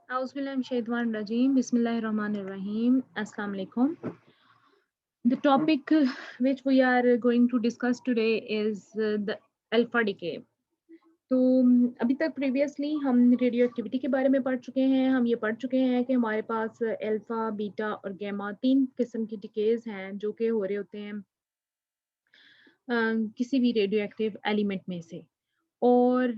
Auzubillahiminash-shaytanir-rajeem. Bismillahir-rahmanir-rahim. Assalamu alaikum. The topic which we are going to discuss today is the alpha decay. तो अभी तक previously हम radio activity के बारे में पढ़ चुके हैं। हम ये पढ़ चुके हैं कि हमारे पास अल्फा, बीटा और गामा 3 किस्म की डिकेज़ हैं जो कि हो रहे होते हैं किसी भी रेडियो एक्टिव एलिमेंट में से। और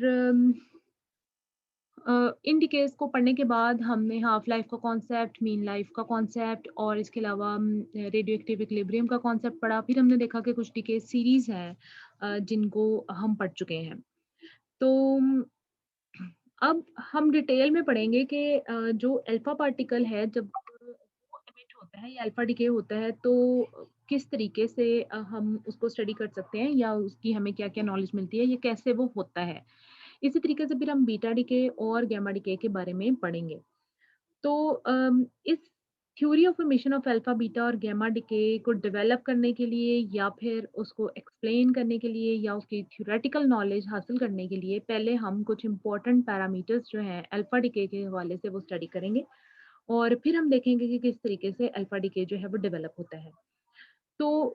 इन डिकेज़ को पढ़ने के बाद हमने हाफ लाइफ का कॉन्सेप्ट, मीन लाइफ का कॉन्सेप्ट और इसके अलावा रेडियो एक्टिव इक्विलिब्रियम का कॉन्सेप्ट पढ़ा। फिर हमने देखा कि कुछ डिकेज़ सीरीज़ हैं जिनको हम पढ़ चुके हैं। तो अब हम डिटेल में पढ़ेंगे कि जो अल्फा पार्टिकल है जब वो एमिट होता है या अल्फा डिके होता है तो किस तरीके से हम उसको स्टडी कर सकते हैं या उसकी हमें क्या-क्या नॉलेज मिलती है, ये कैसे वो होता है। इसी तरीके से फिर हम बीटा डिके और गामा डिके के बारे में पढ़ेंगे। तो इस theory of formation of alpha, beta और गामा डिके को डेवलप करने के लिए या फिर उसको एक्सप्लेन करने के लिए या उसकी थ्योरेटिकल नॉलेज हासिल करने के लिए पहले हम कुछ इंपॉर्टेंट पैरामीटर्स जो हैं अल्फा डिके के हवाले से वो स्टडी करेंगे और फिर हम देखेंगे कि किस तरीके से अल्फा डिके जो है वो डेवलप होता है। तो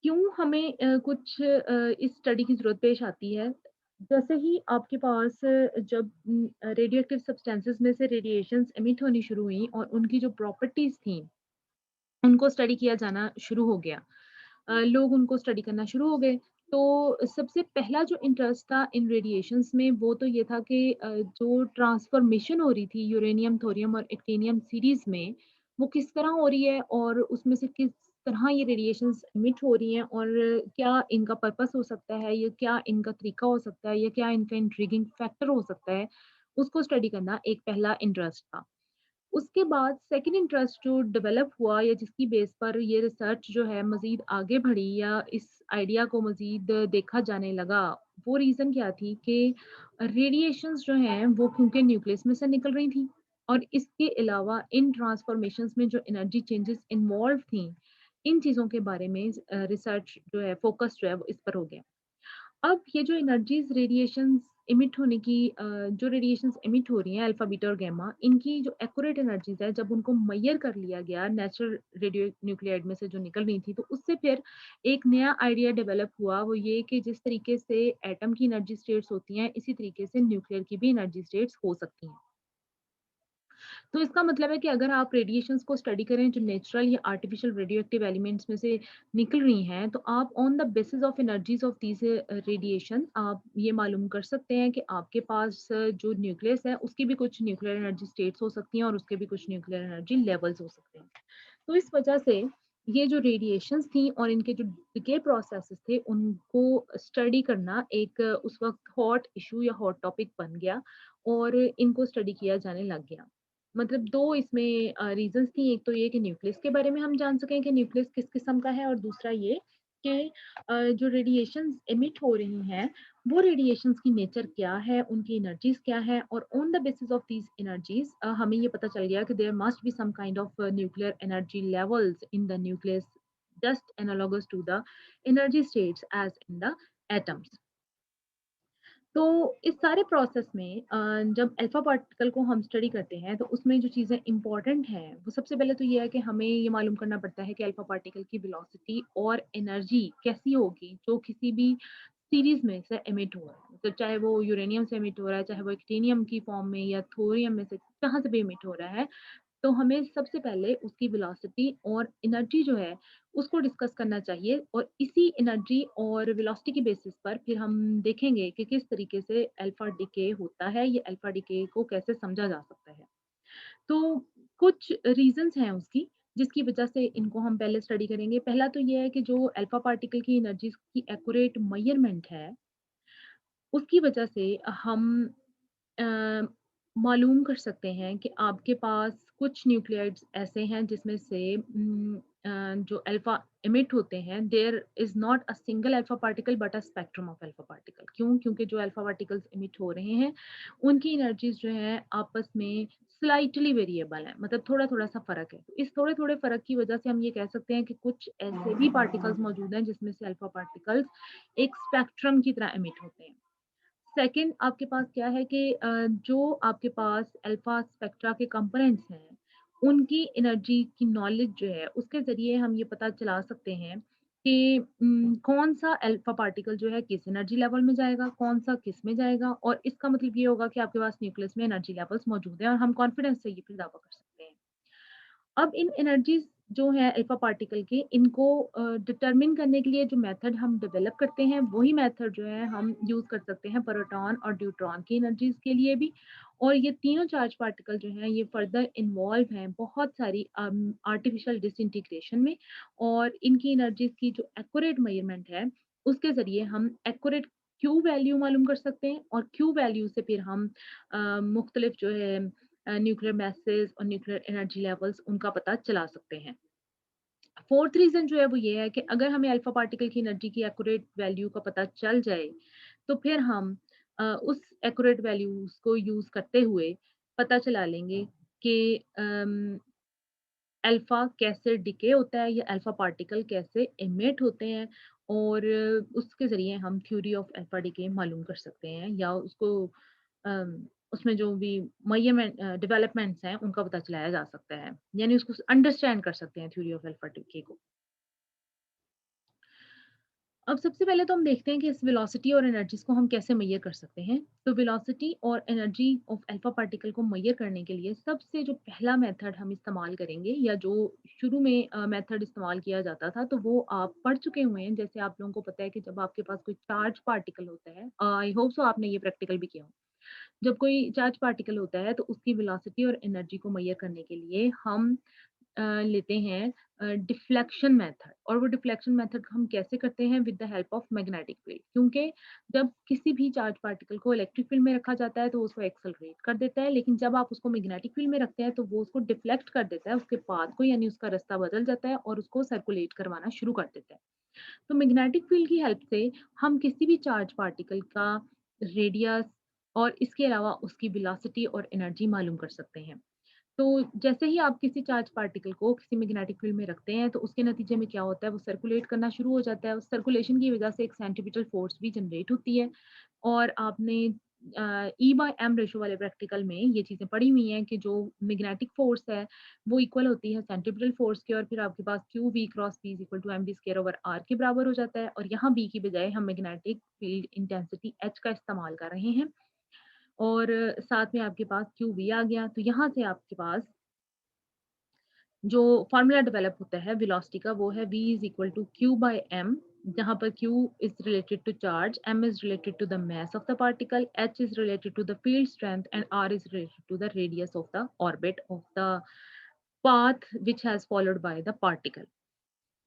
क्यों हमें कुछ इस स्टडी की ज़रूरत पेश आती है? जैसे ही आपके पास जब रेडियो एक्टिव सब्सटेंसेस में से रेडिएशंस एमिट होनी शुरू हुई और उनकी जो प्रॉपर्टीज़ थी, उनको स्टडी किया जाना शुरू हो गया। लोग उनको स्टडी करना शुरू हो गए। तो सबसे पहला जो इंटरेस्ट था इन रेडिएशंस में वो तो ये था कि जो ट्रांसफॉर्मेशन हो रही थी यूरेनियम, थोरियम और एक्टिनियम सीरीज़ में, वो किस तरह हो रही है और उसमें से किस तरह ये रेडिएशंस एमिट हो रही हैं और क्या इनका पर्पस हो सकता है या क्या इनका तरीका हो सकता है या क्या इनका इंट्रिगिंग फैक्टर हो सकता है, उसको स्टडी करना एक पहला इंटरेस्ट था। उसके बाद सेकंड इंटरेस्ट जो डेवलप हुआ या जिसकी बेस पर ये रिसर्च जो है मज़ीद आगे बढ़ी या इस आइडिया को मज़ीद देखा जाने लगा, वो रीज़न क्या थी कि रेडिएशंस जो हैं वो क्योंकि न्यूक्लियस में से निकल रही थी और इसके अलावा इन ट्रांसफॉर्मेशंस में जो एनर्जी चेंजेस इन्वॉल्व थी, इन चीज़ों के बारे में रिसर्च जो है फोकस जो है वो इस पर हो गया। अब ये जो एनर्जीज़ रेडिएशंस एमिट होने की जो रेडिएशंस एमिट हो रही हैं अल्फा, बीटा और गामा, इनकी जो एक्यूरेट एनर्जीज़ है, जब उनको मेज़र कर लिया गया नेचुरल रेडियो न्यूक्लियाइड में से जो निकल रही थी, तो उससे फिर एक नया आइडिया डेवलप हुआ, वो ये कि जिस तरीके से एटम की एनर्जी स्टेट्स होती हैं, इसी तरीके से न्यूक्लियर की भी एनर्जी स्टेट्स हो सकती हैं। तो इसका मतलब है कि अगर आप रेडिएशंस को स्टडी करें जो नेचुरल या आर्टिफिशियल रेडियोएक्टिव एलिमेंट्स में से निकल रही हैं, तो आप on the basis of energies of these radiation आप ये मालूम कर सकते हैं कि आपके पास जो न्यूक्लियस है उसकी भी कुछ न्यूक्लियर एनर्जी स्टेट्स हो सकती हैं और उसके भी कुछ न्यूक्लियर एनर्जी लेवल्स हो सकते हैं। तो इस वजह से ये जो रेडिएशंस थी और इनके जो डिके प्रोसेसेस थे उनको स्टडी करना एक उस वक्त हॉट इशू या हॉट टॉपिक बन गया और इनको स्टडी किया जाने लग गया। मतलब 2 इसमें रीज़न्स थी, एक तो ये कि न्यूक्लियस के बारे में हम जान सकें कि न्यूक्लियस किस किस्म का है और दूसरा ये कि जो रेडिएशंस एमिट हो रही हैं, वो रेडिएशंस की नेचर क्या है, उनकी एनर्जीज़ क्या है और on the basis of these energies हमें ये पता चल गया कि there must be some kind of nuclear energy levels in the nucleus just analogous to the energy states as in the atoms. तो इस सारे प्रोसेस में जब अल्फा पार्टिकल को हम स्टडी करते हैं तो उसमें जो चीज़ें इम्पोर्टेंट हैं वो सबसे पहले तो ये है कि हमें ये मालूम करना पड़ता है कि अल्फा पार्टिकल की वेलोसिटी और एनर्जी कैसी होगी जो किसी भी सीरीज में से एमिट हो रहा है, तो चाहे वो यूरेनियम से एमिट हो रहा है, चाहे वो एक्टिनियम की फॉर्म में या थोरियम में से कहाँ से भी एमिट हो रहा है, तो हमें सबसे पहले उसकी वेलोसिटी और एनर्जी जो है उसको डिस्कस करना चाहिए और इसी एनर्जी और वेलोसिटी की बेसिस पर फिर हम देखेंगे कि किस तरीके से अल्फा डिके होता है, ये अल्फा डिके को कैसे समझा जा सकता है। तो कुछ रीजंस हैं उसकी जिसकी वजह से इनको हम पहले स्टडी करेंगे। पहला तो ये है कि जो अल्फा पार्टिकल की एनर्जी की एक्यूरेट मेजरमेंट है, उसकी वजह से हम अ, मालूम कर सकते हैं कि आपके पास कुछ न्यूक्लियाइड्स ऐसे हैं जिसमें से जो अल्फा एमिट होते हैं there is not a single alpha particle but a spectrum of alpha particle. क्यों? क्योंकि जो अल्फा पार्टिकल्स एमिट हो रहे हैं उनकी एनर्जीज जो हैं आपस में स्लाइटली वेरिएबल है, मतलब थोड़ा थोड़ा सा फर्क है। तो इस थोड़े थोड़े फर्क की वजह से हम ये कह सकते हैं कि कुछ ऐसे भी पार्टिकल्स मौजूद हैं जिसमें से अल्फा पार्टिकल्स एक स्पेक्ट्रम की तरह एमिट होते हैं। सेकंड आपके पास क्या है कि जो आपके पास अल्फा स्पेक्ट्रा के कंपोनेंट्स हैं, उनकी एनर्जी की नॉलेज जो है, उसके ज़रिए हम ये पता चला सकते हैं कि कौन-सा अल्फा पार्टिकल जो है किस एनर्जी लेवल में जाएगा, कौन-सा किस में जाएगा और इसका मतलब ये होगा कि आपके पास न्यूक्लियस में एनर्जी लेवल्स मौजूद हैं और हम कॉन्फिडेंस से ये फिर दावा कर सकते हैं। अब इन एनर्जीज़ जो है अल्फा पार्टिकल के इनको डिटरमिन करने के लिए जो मेथड हम डेवलप करते हैं, वही मेथड जो है हम यूज़ कर सकते हैं प्रोटॉन और न्यूट्रॉन की एनर्जीज़ के लिए भी। और ये तीनों चार्ज पार्टिकल जो हैं ये फर्दर इन्वॉल्व हैं बहुत सारी आर्टिफिशियल डिसइंटीग्रेशन में और इनकी एनर्जीज़ की जो एक्यूरेट मेज़रमेंट है, उसके ज़रिए हम एक्यूरेट क्यू वैल्यू मालूम कर सकते हैं और क्यू वैल्यू से फिर हम मुख्तलिफ जो है न्यूक्लियर मैसेज और न्यूक्लियर एनर्जी लेवल्स उनका पता चला सकते हैं। फोर्थ रीज़न जो है वो ये है कि अगर हमें अल्फा पार्टिकल की एनर्जी की एक्यूरेट वैल्यू का पता चल जाए, तो फिर हम उस एक्यूरेट वैल्यूज़ को यूज़ करते हुए पता चला लेंगे कि अल्फा कैसे डिके होता है या अल्फा पार्टिकल कैसे एमिट होते हैं और उसके ज़रिए हम थ्योरी ऑफ अल्फा डिके मालूम कर सकते हैं या उसको अम, उसमें जो भी मेजरमेंट डेवलपमेंट्स हैं उनका पता चलाया जा सकता है। यानी उसको अंडरस्टैंड कर सकते हैं थ्योरी ऑफ अल्फा डिके को। अब सबसे पहले तो हम देखते हैं कि इस वेलोसिटी और एनर्जीज़ को हम कैसे मेज़र कर सकते हैं। तो वेलोसिटी और एनर्जी ऑफ अल्फा पार्टिकल को मेज़र करने के लिए सबसे जो पहला मेथड हम इस्तेमाल करेंगे या जो शुरू में मेथड इस्तेमाल किया जाता था, तो वो आप पढ़ चुके हुए हैं। जैसे आप लोगों को पता है कि जब आपके पास कोई चार्ज पार्टिकल होता है, आई होप सो आपने ये प्रैक्टिकल भी किया हो। जब कोई चार्ज पार्टिकल होता है, तो उसकी वेलोसिटी और एनर्जी को मेज़र करने के लिए हम लेते हैं डिफ्लेक्शन मेथड और वो डिफ्लेक्शन मेथड हम कैसे करते हैं with the help of magnetic field क्योंकि जब किसी भी चार्ज पार्टिकल को इलेक्ट्रिक फील्ड में रखा जाता है तो उसको एक्सेलरेट कर देता है लेकिन जब आप उसको मैग्नेटिक फील्ड में रखते हैं तो वो उसको डिफ्लेक्ट कर देता है उसके पाथ को यानी उसका रास्ता बदल जाता है और उसको सर्कुलेट करवाना शुरू कर देता है। तो मैग्नेटिक फील्ड की हेल्प से हम किसी भी चार्ज पार्टिकल का रेडियस और इसके अलावा उसकी वेलोसिटी और एनर्जी मालूम कर सकते हैं। तो जैसे ही आप किसी चार्ज पार्टिकल को किसी मैग्नेटिक फील्ड में रखते हैं तो उसके नतीजे में क्या होता है वो सर्कुलेट करना शुरू हो जाता है। उस सर्कुलेशन की वजह से एक सेंट्रीपिटल फोर्स भी जनरेट होती है और आपने ई बाय एम रेशो वाले प्रैक्टिकल में ये चीज़ें पढ़ी हुई हैं कि जो मैग्नेटिक फोर्स है वो इक्वल होती है सेंट्रीपिटल फोर्स के और फिर आपके पास Q V cross P is equal to M we square over R के बराबर हो जाता है और यहाँ बी की बजाय हम मैग्नेटिक फील्ड इंटेंसिटी एच का इस्तेमाल कर रहे हैं और साथ में आपके पास क्यू वी आ गया तो यहाँ से आपके पास जो फ़ॉर्मूला डेवलप होता है वेलोसिटी का वो है v is equal to q by m जहाँ पर q is related to charge, m is related to the mass of the particle, h is related to the field strength and r is related to the radius of the orbit of the path which has followed by the particle.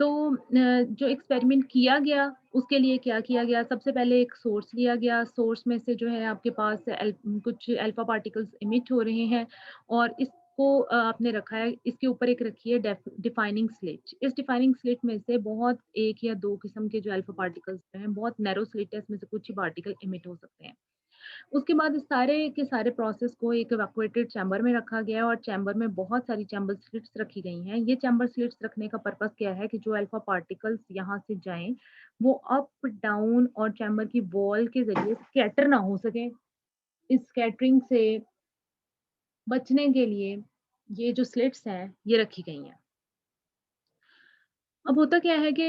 तो जो experiment किया गया उसके लिए क्या किया गया सबसे पहले एक सोर्स लिया गया सोर्स में से जो है आपके पास कुछ अल्फा पार्टिकल्स इमिट हो रहे हैं और इसको आपने रखा है इसके ऊपर एक रखी है डिफाइनिंग स्लिट इस डिफाइनिंग स्लिट में से बहुत एक या दो किस्म के जो अल्फा पार्टिकल्स हैं बहुत नैरो स्लिट है इसमें से कुछ ही पार्टिकल इमिट हो सकते हैं। उसके बाद इस सारे के सारे प्रोसेस को एक इवैक्यूएटेड चैम्बर में रखा गया और चैम्बर में बहुत सारी चैम्बर स्लिट्स रखी गई हैं। ये चैम्बर स्लिट्स रखने का पर्पस क्या है कि जो अल्फा पार्टिकल्स यहाँ से जाएँ, वो अप, डाउन और चैम्बर की वॉल के ज़रिए स्कैटर ना हो सकें। इस स्कैटरिंग से बचने के लिए ये जो स्लिट्स हैं, ये रखी गई हैं। अब होता क्या है कि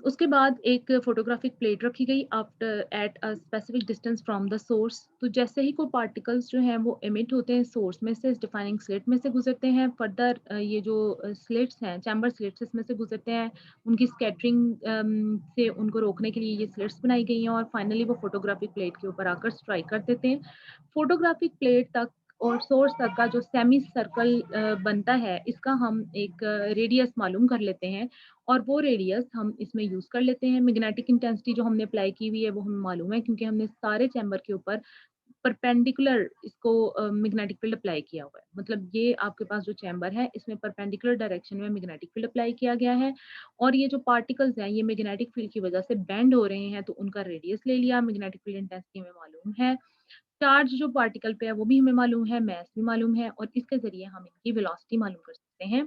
उसके बाद एक फोटोग्राफिक प्लेट रखी गई after at a specific distance from the source तो जैसे ही कोई पार्टिकल्स जो हैं वो एमिट होते हैं सोर्स में से इस डिफाइनिंग स्लिट में से गुजरते हैं फर्दर ये जो स्लिट्स हैं चैम्बर स्लिट्स इसमें से गुजरते हैं उनकी स्कैटरिंग से उनको रोकने के लिए ये स्लिट्स बनाई गई हैं और फाइनली वो फोटोग्राफिक प्लेट के ऊपर आकर स्ट्राइक कर देते हैं। फोटोग्राफिक प्लेट तक और सोर्स तक का जो सेमी सर्कल बनता है इसका हम एक रेडियस मालूम कर लेते हैं और वो रेडियस हम इसमें यूज़ कर लेते हैं। मैग्नेटिक इंटेंसिटी जो हमने अप्लाई की हुई है वो हमें मालूम है क्योंकि हमने सारे चैम्बर के ऊपर परपेंडिकुलर इसको मैग्नेटिक फील्ड अप्लाई किया हुआ है। मतलब ये आपके पास जो चैम्बर है इसमें परपेंडिकुलर डायरेक्शन में मैग्नेटिक फील्ड अप्लाई किया गया है और ये जो पार्टिकल्स हैं ये मैग्नेटिक फील्ड की वजह से बेंड हो रहे हैं तो उनका रेडियस ले लिया, मैग्नेटिक फील्ड इंटेंसिटी हमें मालूम है। चार्ज जो पार्टिकल पे है वो भी हमें मालूम है, मास भी मालूम है और इसके ज़रिए हम इनकी वेलोसिटी मालूम कर सकते हैं।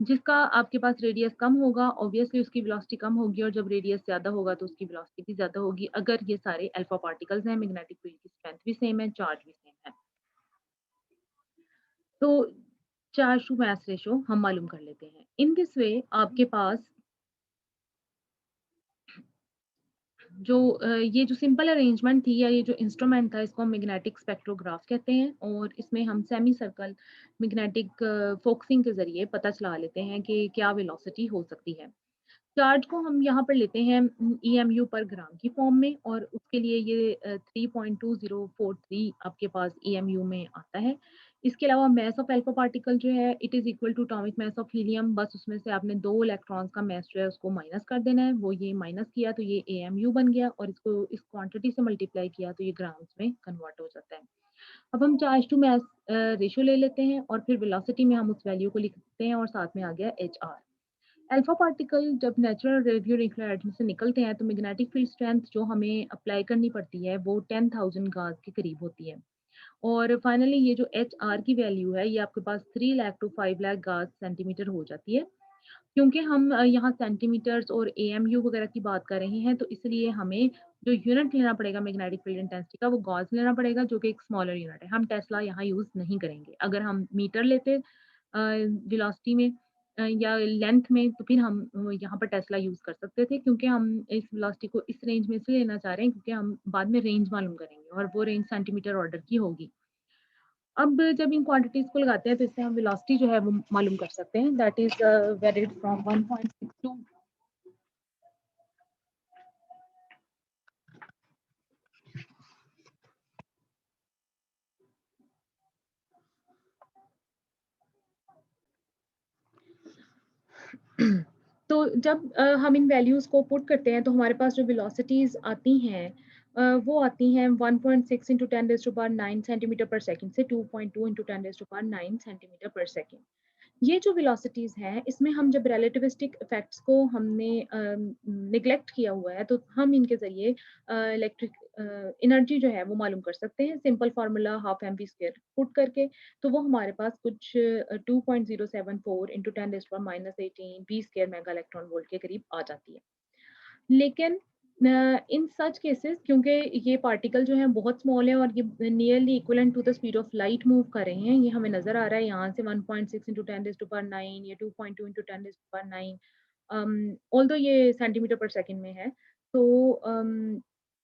जिसका आपके पास रेडियस कम होगा, ऑब्वियसली उसकी वेलोसिटी कम होगी और जब रेडियस ज़्यादा होगा तो उसकी वेलोसिटी भी ज़्यादा होगी। अगर ये सारे अल्फा पार्टिकल्स हैं, मैग्नेटिक फील्ड की स्ट्रेंथ भी सेम है, चार्ज भी सेम है। तो चार्ज टू मास रेशियो हम मालूम कर लेते हैं। इन दिस वे आपके पास ये जो सिंपल अरेंजमेंट थी या ये जो इंस्ट्रूमेंट था इसको हम मैग्नेटिक स्पेक्ट्रोग्राफ कहते हैं और इसमें हम सेमी सर्कल मैग्नेटिक फोकसिंग के ज़रिए पता चला लेते हैं कि क्या वेलोसिटी हो सकती है। चार्ज को हम यहाँ पर लेते हैं ईएमयू पर ग्राम की फॉर्म में और उसके लिए ये 3.2043 आपके पास ईएमयू में आता है। इसके अलावा मास ऑफ अल्फा पार्टिकल जो है it is equal to atomic mass of helium, बस उसमें से आपने 2 इलेक्ट्रॉन्स का मास जो है उसको माइनस कर देना है। वो ये माइनस किया तो ये एएमयू बन गया और इसको इस क्वांटिटी से मल्टीप्लाई किया तो ये ग्राम्स में कन्वर्ट हो जाता है। अब हम चार्ज टू मास रेशियो ले लेते हैं और फिर वेलोसिटी में हम उस वैल्यू को लिखते हैं और साथ में आ गया एचआर। अल्फा पार्टिकल जब नेचुरल रेडियो न्यूक्लियर एटम से निकलते हैं तो मैग्नेटिक फील्ड स्ट्रेंथ जो हमें अप्लाई करनी पड़ती है वो 10,000 गाज के करीब होती है। और फाइनली ये जो एच आर की वैल्यू है ये आपके पास 3 लाख टू 5 लाख गाज सेंटीमीटर हो जाती है। क्योंकि हम यहाँ सेंटीमीटर्स और एएमयू वगैरह की बात कर रहे हैं तो इसलिए हमें जो यूनिट लेना पड़ेगा मैग्नेटिक फील्ड इंटेंसिटी का वो गॉस लेना पड़ेगा जो कि एक स्मॉलर यूनिट है। हम टेस्ला यहाँ यूज़ नहीं करेंगे। अगर हम मीटर लेते वेलोसिटी में या लेंथ में तो फिर हम यहाँ पर टेस्ला यूज़ कर सकते थे क्योंकि हम इस वेलोसिटी को इस रेंज में इसलिए लेना चाह रहे हैं क्योंकि हम बाद में रेंज मालूम करेंगे और वो रेंज सेंटीमीटर ऑर्डर की होगी। अब जब इन क्वांटिटीज़ को लगाते हैं तो इससे हम वेलोसिटी जो है वो मालूम कर सकते हैं दैट इज़ वेरिड फ्रॉम 1.62 तो जब हम इन वैल्यूज़ को पुट करते हैं तो हमारे पास जो वेलोसिटीज़ आती हैं वो आती हैं 1.6 into 10 raise to power 9 centimetre per second से 2.2 into 10 raise to power 9 centimetre per second. ये जो वेलोसिटीज़ हैं, इसमें हम जब रिलेटिविस्टिक इफ़ेक्ट्स को हमने नेग्लेक्ट किया हुआ है, तो हम इनके ज़रिए इलेक्ट्रिक एनर्जी जो है वो मालूम कर सकते हैं। Simple formula half m we square put करके, तो वो हमारे पास कुछ 2.074 into 10 raise to power minus 18 v square mega electron volt के करीब आ जाती है। लेकिन इन सच केसेस क्योंकि ये पार्टिकल जो हैं बहुत स्मॉल है और ये nearly equivalent to the speed of light move कर रहे हैं। ये हमें नज़र आ रहा है यहाँ से 1.6 इंटू 10 रेज़ टू पावर 9 या 2.2 into 10 raise to power 9 although ये सेंटीमीटर पर सेकंड में है। तो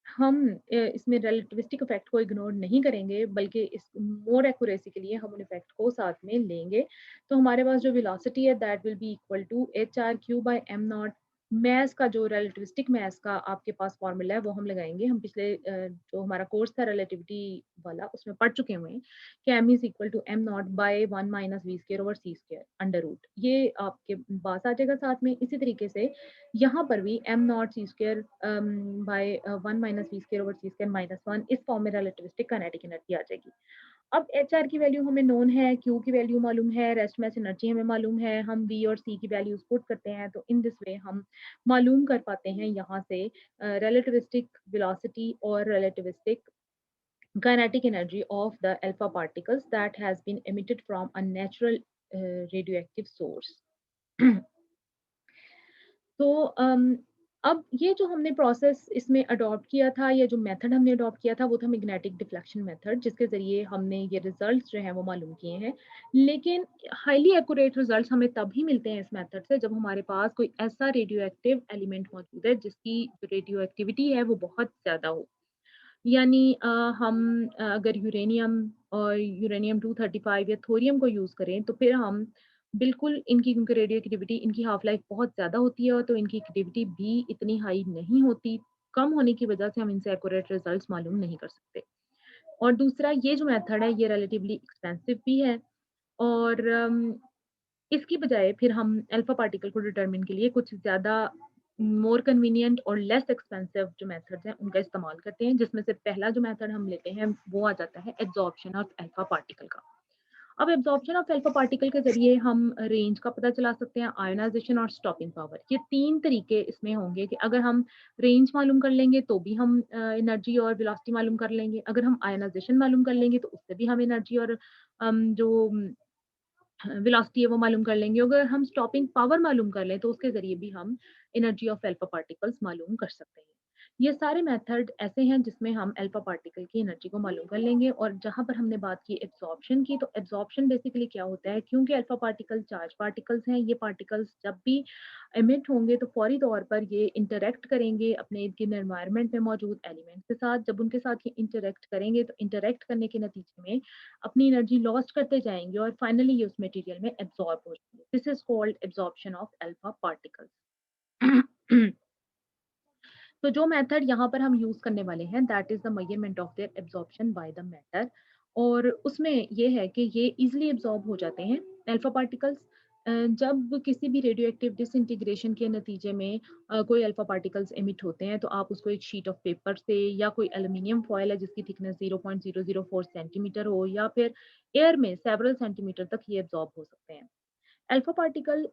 हम इसमें रिलेटिविस्टिक इफ़ेक्ट को इग्नोर नहीं करेंगे बल्कि इस मोर एक्यूरेसी के लिए हम उन इफ़ेक्ट को साथ में लेंगे। तो हमारे पास जो वेलोसिटी है that will be equal to H R Q by M naught. Mass का जो रिलेटिविस्टिक मास का आपके पास फॉर्मूला है वो हम लगाएँगे। हम पिछले जो हमारा कोर्स था रिलेटिविटी वाला उसमें पढ़ चुके हुए हैं कि m is equal to m not by 1 minus v square over c square under root. ये आपके पास आ जाएगा साथ में। इसी तरीके से यहाँ पर भी m not c square by 1 minus v square over c square minus 1 इस फॉर्म में रिलेटिविस्टिक काइनेटिक एनर्जी आ जाएगी। अब एचआर की वैल्यू हमें नोन है, क्यू की वैल्यू मालूम है, रेस्ट मास एनर्जी हमें मालूम है, हम वी और सी की वैल्यूज़ पुट करते हैं तो इन दिस वे हम मालूम कर पाते हैं यहाँ से रिलेटिविस्टिक वेलोसिटी और relativistic kinetic energy of the alpha particles that has been emitted from a natural radioactive source. तो अब ये जो हमने प्रोसेस इसमें अडॉप्ट किया था या जो मेथड हमने अडॉप्ट किया था वो था मैग्नेटिक डिफ्लेक्शन मेथड जिसके ज़रिए हमने ये रिजल्ट्स जो हैं वो मालूम किए हैं। लेकिन हाईली एक्यूरेट रिजल्ट्स हमें तभी मिलते हैं इस मेथड से जब हमारे पास कोई ऐसा रेडियो एक्टिव एलिमेंट मौजूद है जिसकी जो रेडियो एक्टिविटी है वो बहुत ज़्यादा हो। यानी हम अगर यूरेनियम और यूरेनियम 235 या थोरियम को यूज़ करें तो फिर हम बिल्कुल इनकी क्योंकि रेडियो एक्टिविटी इनकी हाफ लाइफ बहुत ज़्यादा होती है तो इनकी एक्टिविटी भी इतनी हाई नहीं होती। कम होने की वजह से हम इनसे एक्यूरेट रिजल्ट्स मालूम नहीं कर सकते। और दूसरा ये जो मेथड है ये रिलेटिवली एक्सपेंसिव भी है और इसकी बजाय फिर हम अल्फा पार्टिकल को डिटरमिन के लिए कुछ ज़्यादा मोर कन्वीनिएंट और लेस एक्सपेंसिव जो मेथड्स हैं उनका इस्तेमाल करते हैं जिसमें से पहला जो मेथड हम लेते हैं वो आ जाता है एब्जॉर्प्शन ऑफ अल्फा पार्टिकल का। अब एब्जॉर्प्शन ऑफ अल्फा पार्टिकल के जरिए हम रेंज का पता चला सकते हैं, आयोनाइजेशन और स्टॉपिंग पावर। ये 3 तरीके इसमें होंगे कि अगर हम रेंज मालूम कर लेंगे तो भी हम एनर्जी और वेलोसिटी मालूम कर लेंगे। अगर हम आयोनाइजेशन मालूम कर लेंगे तो उससे भी हम एनर्जी और जो वेलोसिटी है वो मालूम कर लेंगे। अगर हम स्टॉपिंग पावर मालूम कर लें तो उसके ज़रिए भी हम एनर्जी ऑफ अल्फा पार्टिकल्स मालूम कर सकते हैं। ये सारे मेथड ऐसे हैं जिसमें हम अल्फा पार्टिकल की एनर्जी को मालूम कर लेंगे। और जहाँ पर हमने बात की एब्ज़ॉर्प्शन की, तो एब्ज़ॉर्प्शन बेसिकली क्या होता है, क्योंकि अल्फा पार्टिकल चार्ज पार्टिकल्स हैं, ये पार्टिकल्स जब भी एमिट होंगे तो फौरी तौर पर ये इंटरैक्ट करेंगे अपने इर्द-गिर्द एनवायरनमेंट में मौजूद एलिमेंट्स के साथ। जब उनके साथ ये इंटरैक्ट करेंगे तो इंटरैक्ट करने के नतीजे में अपनी एनर्जी लॉस्ट करते जाएँगे और फाइनली ये उस मटेरियल में एब्ज़ॉर्ब हो जाएँगे। This is called absorption of alpha particles. तो जो मेथड यहाँ पर हम यूज़ करने वाले हैं that is the measurement of their absorption by the matter. और उसमें ये है कि ये ईज़िली एब्ज़ॉर्ब हो जाते हैं अल्फ़ा पार्टिकल्स। जब किसी भी रेडियोएक्टिव डिसइंटीग्रेशन के नतीजे में कोई अल्फ़ा पार्टिकल्स एमिट होते हैं तो आप उसको एक शीट ऑफ पेपर से या कोई एल्यूमीनियम फॉयल है जिसकी थिकनेस 0.004 सेंटीमीटर हो या फिर एयर में सेवरल सेंटीमीटर तक ये एब्ज़ॉर्ब हो सकते हैं। अल्फ़ा पार्टिकल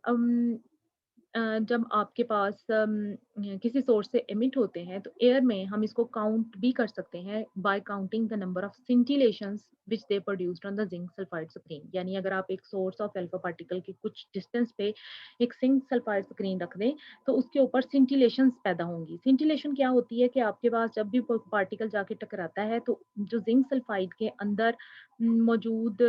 जब आपके पास किसी सोर्स से एमिट होते हैं तो एयर में हम इसको काउंट भी कर सकते हैं by counting the number of scintillations which they produced on the zinc sulphide screen. यानी अगर आप एक सोर्स ऑफ अल्फा पार्टिकल के कुछ डिस्टेंस पे एक जिंक सल्फाइड स्क्रीन रख दें तो उसके ऊपर स्सिंटिलेशंस पैदा होंगी। स्सिंटिलेशन क्या होती है कि आपके पास जब भी कोई पार्टिकल जाके टकराता है तो जो जिंक सल्फाइड के अंदर मौजूद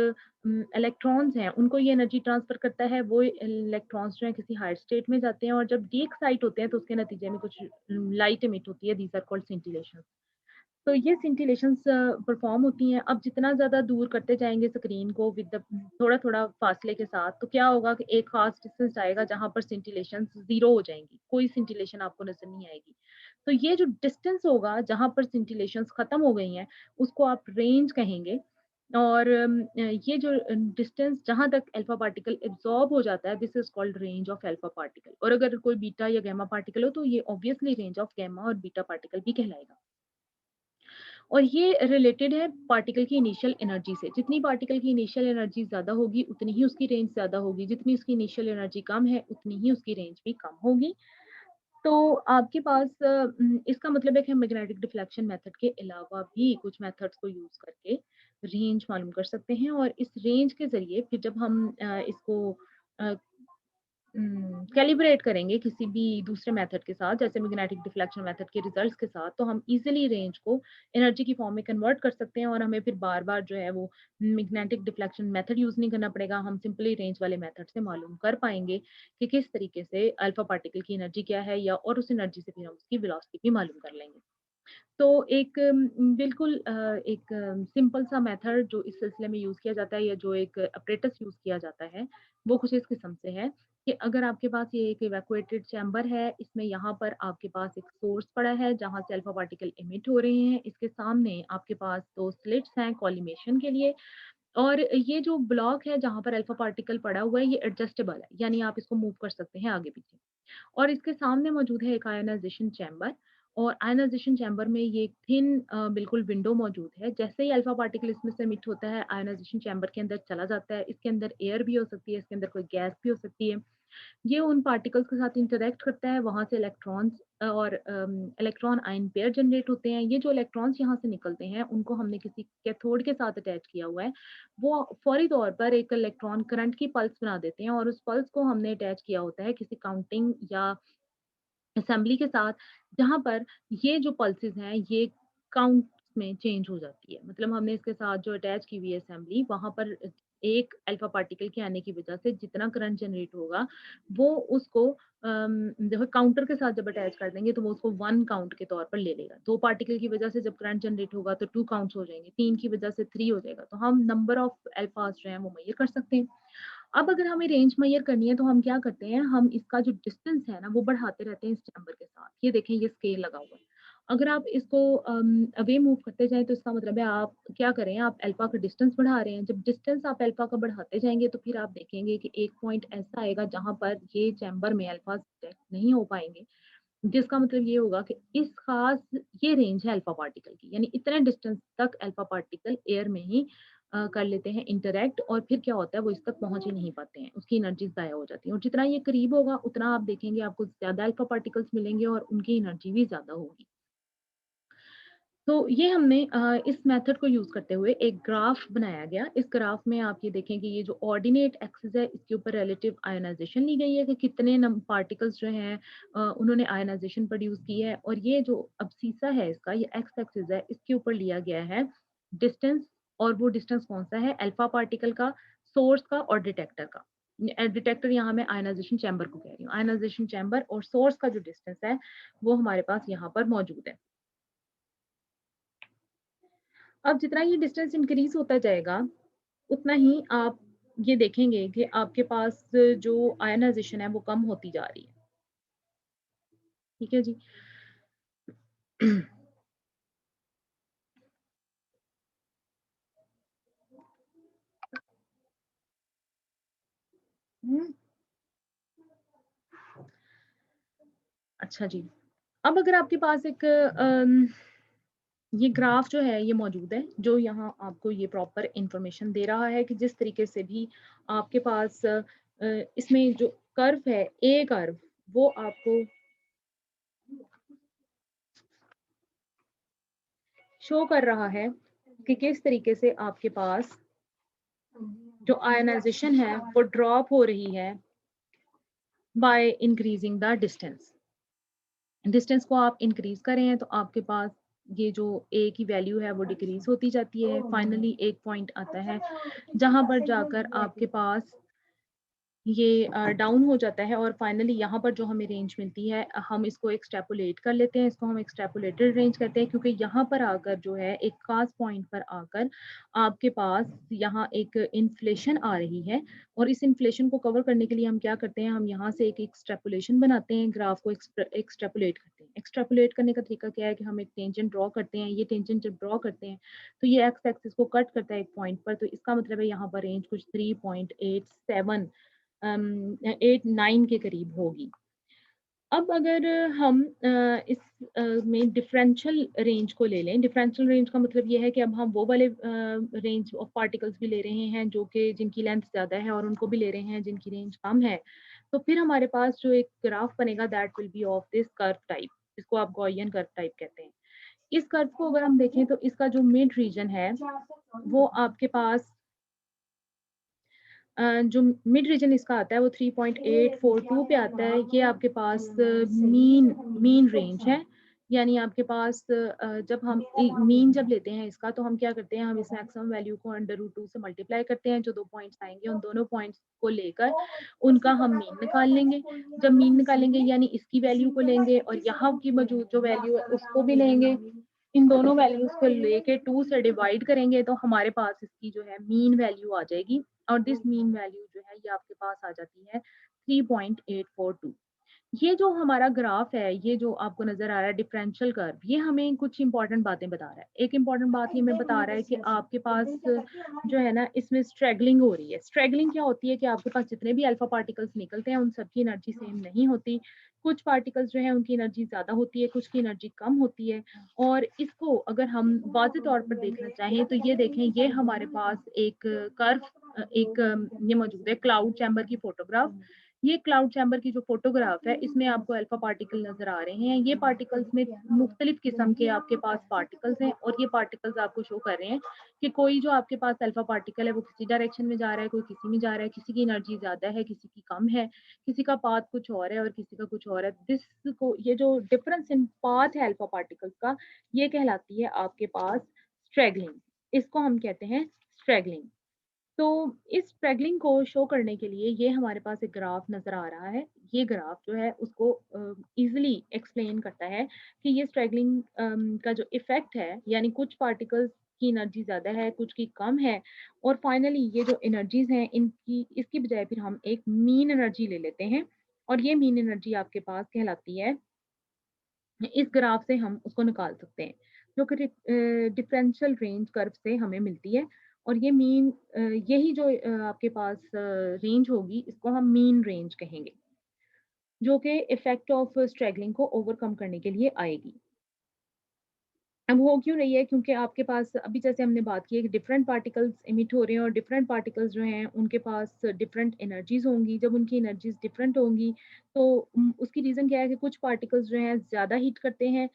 इलेक्ट्रॉन्स हैं, उनको ये एनर्जी ट्रांसफ़र करता है, वो इलेक्ट्रॉन्स जो हैं किसी हायर स्टेट में जाते हैं और जब डी एक्साइट होते हैं तो उसके नतीजे में कुछ लाइट एमिट होती है, दीज़ आर कॉल्ड स्सिंटिलेशंस। तो ये स्सिंटिलेशंस परफ़ॉर्म होती हैं। अब जितना ज़्यादा दूर करते जाएँगे स्क्रीन को विद द थोड़ा-थोड़ा फ़ासले के साथ, तो क्या होगा कि एक ख़ास डिस्टेंस आएगा जहाँ पर स्सिंटिलेशंस ज़ीरो हो जाएँगी, कोई स्सिंटिलेशन आपको नज़र नहीं आएगी। तो ये जो डिस्टेंस होगा जहाँ पर स्सिंटिलेशंस ख़त्म हो गई हैं, उसको आप रेंज कहेंगे। और ये जो डिस्टेंस जहाँ तक अल्फ़ा पार्टिकल एब्ज़ॉर्ब हो जाता है, this is called range of alpha particle. और अगर कोई बीटा या गामा पार्टिकल हो, तो ये ऑब्वियसली रेंज ऑफ गामा और बीटा पार्टिकल भी कहलाएगा। और ये रिलेटेड है पार्टिकल की इनिशियल एनर्जी से। जितनी पार्टिकल की इनिशियल एनर्जी ज़्यादा होगी, उतनी ही उसकी रेंज ज़्यादा होगी। जितनी उसकी इनिशियल एनर्जी कम है, उतनी ही उसकी रेंज भी कम होगी। तो आपके पास इसका मतलब है कि हम मैग्नेटिक डिफ्लेक्शन मेथड के अलावा भी कुछ मेथड्स को यूज़ करके रेंज मालूम कर सकते हैं। और इस रेंज के ज़रिए फिर जब हम इसको अ, कैलिब्रेट करेंगे किसी भी दूसरे मेथड के साथ, जैसे मैग्नेटिक डिफ्लेक्शन मेथड के रिजल्ट्स के साथ, तो हम इजीली रेंज को एनर्जी की फॉर्म में कन्वर्ट कर सकते हैं और हमें फिर बार-बार जो है वो मैग्नेटिक डिफ्लेक्शन मेथड यूज़ नहीं करना पड़ेगा। हम सिंपली रेंज वाले मेथड से मालूम कर पाएँगे कि किस तरीके से अल्फा पार्टिकल की एनर्जी क्या है, या और उस एनर्जी से फिर हम उसकी वेलोसिटी भी मालूम कर लेंगे। तो एक बिल्कुल एक सिंपल सा मेथड जो इस सिलसिले में यूज़ किया जाता है या जो एक apparatus यूज़ किया जाता है, वो कुछ इस किस्म से है कि अगर आपके पास ये एक इवैक्यूएटेड चैम्बर है, इसमें यहाँ पर आपके पास एक सोर्स पड़ा है जहाँ से अल्फा पार्टिकल एमिट हो रहे हैं। इसके सामने आपके पास 2 स्लिट्स हैं कॉलिमेशन के लिए। और ये जो ब्लॉक है जहाँ पर अल्फा पार्टिकल पड़ा हुआ है, ये एडजस्टेबल है, यानी आप इसको मूव कर सकते हैं आगे-पीछे। और इसके सामने मौजूद है एक आयोनाइज़ेशन चैम्बर। और आयोनाइज़ेशन चैम्बर में ये एक थिन बिल्कुल विंडो मौजूद है। जैसे ही अल्फ़ा पार्टिकल इसमें से एमिट होता है, आयोनाइज़ेशन चैम्बर के अंदर चला जाता है। इसके अंदर एयर भी हो सकती है, इसके अंदर कोई गैस भी हो सकती है। ये उन पार्टिकल्स के साथ इंटरैक्ट करता है, वहाँ से इलेक्ट्रॉन्स और इलेक्ट्रॉन आयन पेयर जनरेट होते हैं। ये जो इलेक्ट्रॉन्स यहाँ से निकलते हैं, उनको हमने किसी कैथोड के साथ अटैच किया हुआ है। वो फौरी तौर पर एक इलेक्ट्रॉन करंट की पल्स बना देते हैं और उस पल्स को हमने अटैच किया होता है किसी काउंटिंग या असेंबली के साथ, जहाँ पर ये जो पल्सेस हैं, ये काउंट्स में चेंज हो जाती है। मतलब हमने इसके साथ जो अटैच की हुई है असेंबली, वहाँ पर एक अल्फा पार्टिकल के आने की वजह से जितना करंट जनरेट होगा, वो उसको देखो काउंटर के साथ जब अटैच कर देंगे, तो वो उसको 1 काउंट के तौर पर ले लेगा। 2 पार्टिकल की वजह से जब करंट जनरेट होगा, तो 2 काउंट्स हो जाएँगे, 3 की वजह से 3 हो जाएगा। तो हम नंबर ऑफ अल्फास जो हैं, वो मेज़र कर सकते हैं। अब अगर हमें रेंज मेज़र करनी है तो हम क्या करते हैं, हम इसका जो डिस्टेंस है ना वो बढ़ाते रहते हैं इस चैम्बर के साथ। ये देखें ये स्केल लगा हुआ है। अगर आप इसको अवे मूव करते जाएँ तो इसका मतलब है आप क्या कर रहे हैं, आप अल्फ़ा का डिस्टेंस बढ़ा रहे हैं। जब डिस्टेंस आप अल्फ़ा का बढ़ाते जाएँगे तो फिर आप देखेंगे कि एक पॉइंट ऐसा आएगा जहाँ पर ये चैम्बर में अल्फ़ाज़ डिटेक्ट नहीं हो पाएँगे। जिसका मतलब ये होगा कि इस ख़ास ये रेंज है अल्फ़ा पार्टिकल की, यानी इतने डिस्टेंस तक अल्फ़ा पार्टिकल एयर में ही कर लेते हैं इंटरैक्ट और फिर क्या होता है वो इस तक पहुँच ही नहीं पाते हैं, उसकी एनर्जी ज़ाया हो जाती है और जितना ये करीब होगा उतना आप देखेंगे आपको ज़्यादा अल्फ़ा पार्टिकल्स मिलेंगे और उनकी एनर्जी भी ज़्यादा होगी। तो ये हमने इस मेथड को यूज़ करते हुए एक ग्राफ बनाया गया। इस ग्राफ में आप ये देखें कि ये जो ऑर्डिनेट एक्सिस है, इसके ऊपर रिलेटिव आयनाइज़ेशन ली गई है कि कितने नम पार्टिकल्स जो हैं उन्होंने आयनाइज़ेशन प्रोड्यूस की है, और ये जो अब्सीसा है इसका, ये एक्स एक्सिस है, इसके ऊपर लिया गया है डिस्टेंस। और वो डिस्टेंस कौन-सा है? अल्फा पार्टिकल का, सोर्स का और डिटेक्टर का। डिटेक्टर यहाँ मैं आयनाइज़ेशन चैम्बर को कह रही हूँ। आयनाइज़ेशन चैम्बर और सोर्स का जो डिस्टेंस है, वो हमारे पास यहाँ पर मौजूद है। अब जितना ये डिस्टेंस इंक्रीज़ होता जाएगा, उतना ही आप ये देखेंगे कि आपके पास जो आयनाइज़ेशन है वो कम होती जा रही है। ठीक है जी? हुँ, अच्छा जी। अब अगर आपके पास एक ये ग्राफ जो है ये मौजूद है, जो यहाँ आपको ये प्रॉपर इन्फॉर्मेशन दे रहा है कि जिस तरीके से भी आपके पास इसमें जो कर्व है, ए कर्व, वो आपको शो कर रहा है कि किस तरीके से आपके पास जो आयनाइज़ेशन है वो ड्रॉप हो रही है by increasing the distance. Distance को आप इंक्रीज़ कर रहे हैं तो आपके पास ये जो ए की वैल्यू है वो डिक्रीज़ होती जाती है। फाइनली एक पॉइंट आता है जहाँ पर जाकर आपके पास ये डाउन हो जाता है, और फाइनली यहाँ पर जो हमें रेंज मिलती है, हम इसको एक्सट्रैपोलेट कर लेते हैं, इसको हम एक्सट्रैपोलेटेड रेंज कहते हैं, क्योंकि यहाँ पर आकर जो है एक ख़ास पॉइंट पर आकर आपके पास यहाँ एक इन्फ्लेशन आ रही है, और इस इन्फ्लेशन को कवर करने के लिए हम क्या करते हैं, हम यहाँ से एक एक्सट्रैपोलेशन बनाते हैं, ग्राफ को एक्सट्रैपोलेट करते हैं। एक्सट्रैपोलेट करने का तरीका क्या है कि हम एक टेंजेंट ड्रॉ करते हैं, ये टेंजेंट जब ड्रॉ करते हैं तो ये एक्स एक्सिस को कट करता है एक पॉइंट पर, तो इसका मतलब है यहाँ पर रेंज कुछ 3.87 8-9 के करीब होगी। अब अगर हम इस में डिफरेंशियल रेंज को ले लें, डिफरेंशियल रेंज का मतलब ये है कि अब हम वो वाले रेंज ऑफ पार्टिकल्स भी ले रहे हैं जो कि जिनकी लेंथ ज़्यादा है, और उनको भी ले रहे हैं जिनकी रेंज कम है। तो फिर हमारे पास जो एक ग्राफ बनेगा, that will B of this curve type, जिसको आप गॉसियन कर्व टाइप कहते हैं। इस कर्व को अगर हम देखें तो इसका जो मिड रीजन है, वो आपके पास जो मिड रीजन इसका आता है वो 3.842 पे आता है। ये आपके पास मीन मीन रेंज है। यानी आपके पास जब हम मीन जब लेते हैं इसका, तो हम क्या करते हैं, हम इस मैक्सिमम वैल्यू को √2 से मल्टीप्लाई करते हैं। जो 2 पॉइंट्स आएँगे उन दोनों पॉइंट्स को लेकर उनका हम मीन निकाल लेंगे। जब मीन निकालेंगे यानी इसकी वैल्यू को लेंगे और यहाँ की मौजूद जो वैल्यू है उसको भी लेंगे। इन दोनों वैल्यूज़ को लेके 2 से डिवाइड करेंगे तो हमारे पास इसकी जो है मीन वैल्यू आ जाएगी, और दिस मीन वैल्यू जो है ये आपके पास आ जाती है 3.842। ये जो हमारा ग्राफ है, ये जो आपको नज़र आ रहा है डिफरेंशियल कर्व, ये हमें कुछ इम्पोर्टेंट बातें बता रहा है। एक इम्पोर्टेंट बात ये हमें बता रहा है कि आपके पास जो है ना, इसमें स्ट्रैगलिंग हो रही है। स्ट्रैगलिंग क्या होती है कि आपके पास जितने भी अल्फा पार्टिकल्स निकलते हैं, उन सबकी एनर्जी सेम नहीं होती। कुछ पार्टिकल्स जो हैं उनकी एनर्जी ज़्यादा होती है, कुछ की एनर्जी कम होती है। और इसको अगर हम वाज़ेह तौर पर देखना चाहें तो ये देखें, ये हमारे पास एक कर्व एक ये मौजूद है क्लाउड चैम्बर की फोटोग्राफ। ये क्लाउड चैम्बर की जो फ़ोटोग्राफ है, इसमें आपको अल्फ़ा पार्टिकल नज़र आ रहे हैं। ये पार्टिकल्स में मुख्तलिफ़ किस्म के आपके पास पार्टिकल्स हैं, और ये पार्टिकल्स आपको शो कर रहे हैं कि कोई जो आपके पास अल्फ़ा पार्टिकल है, वो किसी डायरेक्शन में जा रहा है, कोई किसी में जा रहा है, किसी की एनर्जी ज़्यादा है, किसी की कम है, किसी का पाथ कुछ और है और किसी का कुछ और है। ये जो डिफ़रेंस इन पाथ है अल्फ़ा पार्टिकल्स का, ये कहलाती है आपके पास स्ट्रैगलिंग। इसको हम कहते हैं स्ट्रैगलिंग। तो इस ट्रैगलिंग को शो करने के लिए ये हमारे पास एक ग्राफ नज़र आ रहा है। ये ग्राफ जो है उसको ईज़िली एक्सप्लेन करता है कि ये स्ट्रैगलिंग का जो इफ़ेक्ट है, यानी कुछ पार्टिकल्स की एनर्जी ज़्यादा है, कुछ की कम है, और फाइनली ये जो एनर्जीज़ हैं इनकी इसकी बजाय फिर हम एक मीन एनर्जी ले लेते हैं, और ये मीन एनर्जी आपके पास कहलाती है, इस ग्राफ से हम उसको निकाल सकते हैं, जो कि डिफरेंशियल रेंज कर्व से हमें मिलती है। और ये मीन यही जो आपके पास रेंज होगी, इसको हम मीन रेंज कहेंगे, जो कि इफ़ेक्ट ऑफ स्ट्रैगलिंग को ओवरकम करने के लिए आएगी। अब हो क्यों रही है? क्योंकि आपके पास अभी जैसे हमने बात की है कि डिफरेंट पार्टिकल्स एमिट हो रहे हैं, और डिफरेंट पार्टिकल्स जो हैं उनके पास डिफरेंट एनर्जीज़ होंगी। जब उनकी एनर्जीज़ डिफरेंट होंगी तो उसकी रीज़न क्या है कि कुछ पार्टिकल्स जो हैं ज़्यादा हीट करते हैं